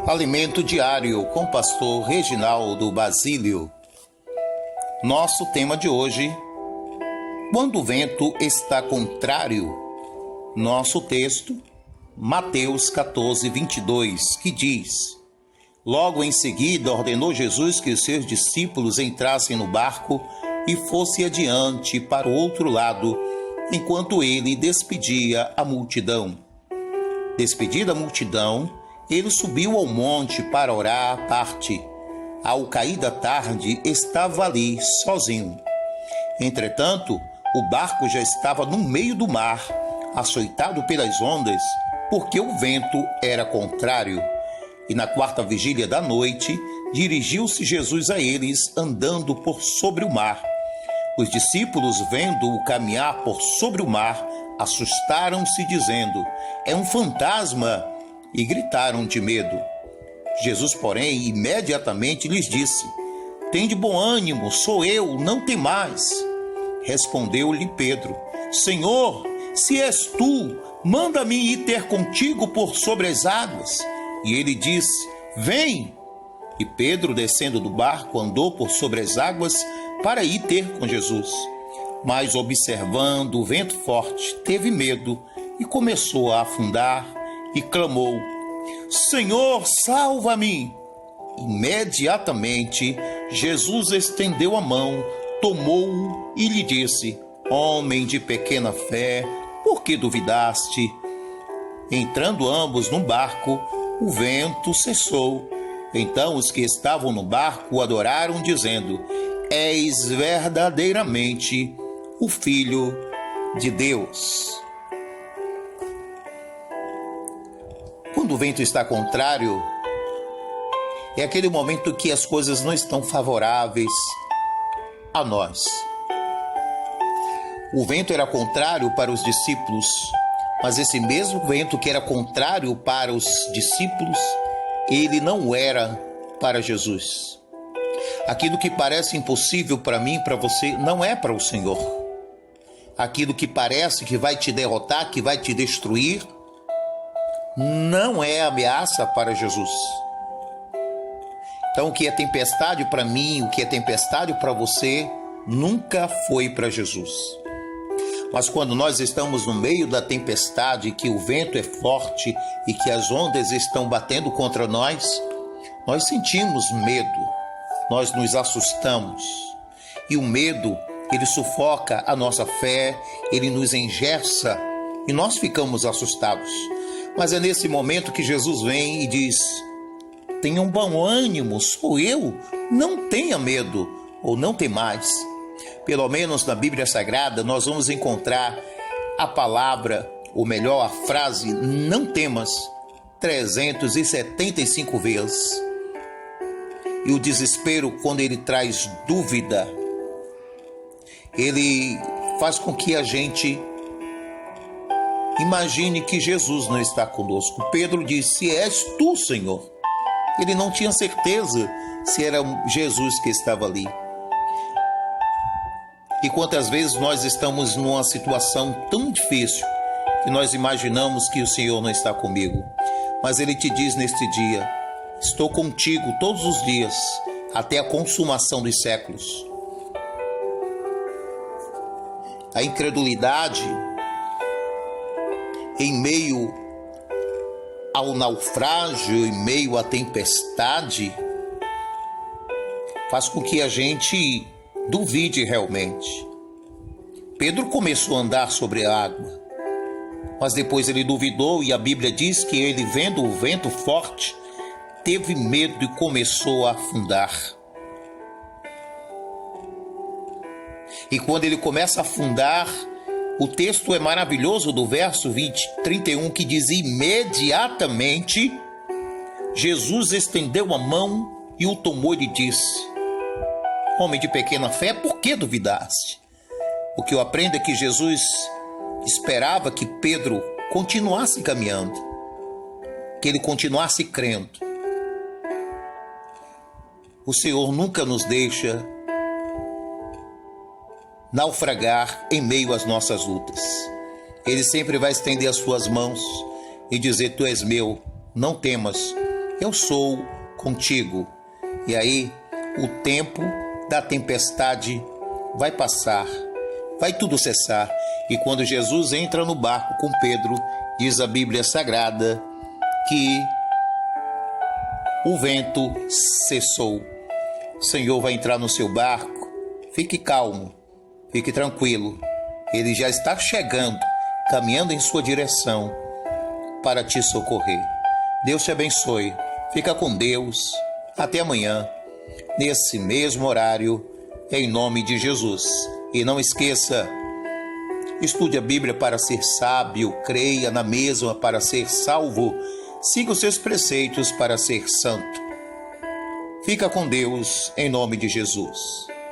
Alimento Diário com o pastor Reginaldo Basílio. Nosso tema de hoje: quando o vento está contrário. Nosso texto, Mateus 14, 22, que diz: logo em seguida ordenou Jesus que os seus discípulos entrassem no barco e fosse adiante para o outro lado, enquanto ele despedia a multidão. Despedida a multidão, ele subiu ao monte para orar à parte. Ao cair da tarde, estava ali, sozinho. Entretanto, o barco já estava no meio do mar, açoitado pelas ondas, porque o vento era contrário. E na quarta vigília da noite, dirigiu-se Jesus a eles, andando por sobre o mar. Os discípulos, vendo-o caminhar por sobre o mar, assustaram-se, dizendo: é um fantasma! E gritaram de medo. Jesus, porém, imediatamente lhes disse: tende bom ânimo, sou eu, não temais. Respondeu-lhe Pedro: Senhor, se és tu, manda-me ir ter contigo por sobre as águas. E ele disse: vem. E Pedro, descendo do barco, andou por sobre as águas para ir ter com Jesus. Mas, observando o vento forte, teve medo e começou a afundar e clamou: Senhor, salva-me! Imediatamente, Jesus estendeu a mão, tomou-o e lhe disse: homem de pequena fé, por que duvidaste? Entrando ambos no barco, o vento cessou. Então os que estavam no barco o adoraram, dizendo: és verdadeiramente o Filho de Deus. Quando o vento está contrário, é aquele momento que as coisas não estão favoráveis a nós. O vento era contrário para os discípulos, mas esse mesmo vento que era contrário para os discípulos, ele não era para Jesus. Aquilo que parece impossível para mim e para você não é para o Senhor. Aquilo que parece que vai te derrotar, que vai te destruir, não é ameaça para Jesus. Então, o que é tempestade para mim, o que é tempestade para você, nunca foi para Jesus. Mas quando nós estamos no meio da tempestade, que o vento é forte e que as ondas estão batendo contra nós sentimos medo, nós nos assustamos. E o medo, ele sufoca a nossa fé, ele nos engessa e nós ficamos assustados. Mas é nesse momento que Jesus vem e diz: tenham bom ânimo, sou eu, não tenha medo ou não temais. Pelo menos na Bíblia Sagrada nós vamos encontrar a palavra, ou melhor, a frase não temas 375 vezes. E o desespero, quando ele traz dúvida, ele faz com que a gente imagine que Jesus não está conosco. Pedro disse: és tu, Senhor. Ele não tinha certeza se era Jesus que estava ali. E quantas vezes nós estamos numa situação tão difícil que nós imaginamos que o Senhor não está comigo. Mas Ele te diz neste dia: estou contigo todos os dias, até a consumação dos séculos. A incredulidade, em meio ao naufrágio, em meio à tempestade, faz com que a gente duvide realmente. Pedro começou a andar sobre a água, mas depois ele duvidou, e a Bíblia diz que ele, vendo o vento forte, teve medo e começou a afundar. E quando ele começa a afundar, o texto é maravilhoso do verso 31, que diz: imediatamente Jesus estendeu a mão e o tomou e lhe disse: homem de pequena fé, por que duvidaste? O que eu aprendo é que Jesus esperava que Pedro continuasse caminhando, que ele continuasse crendo. O Senhor nunca nos deixa naufragar em meio às nossas lutas. Ele sempre vai estender as suas mãos e dizer: tu és meu, não temas, eu sou contigo. E aí, o tempo da tempestade vai passar, vai tudo cessar. E quando Jesus entra no barco com Pedro, diz a Bíblia Sagrada que o vento cessou. O Senhor vai entrar no seu barco, fique calmo, fique tranquilo. Ele já está chegando, caminhando em sua direção para te socorrer. Deus te abençoe. Fica com Deus. Até amanhã, nesse mesmo horário, em nome de Jesus. E não esqueça, estude a Bíblia para ser sábio, creia na mesma para ser salvo, siga os seus preceitos para ser santo. Fica com Deus, em nome de Jesus.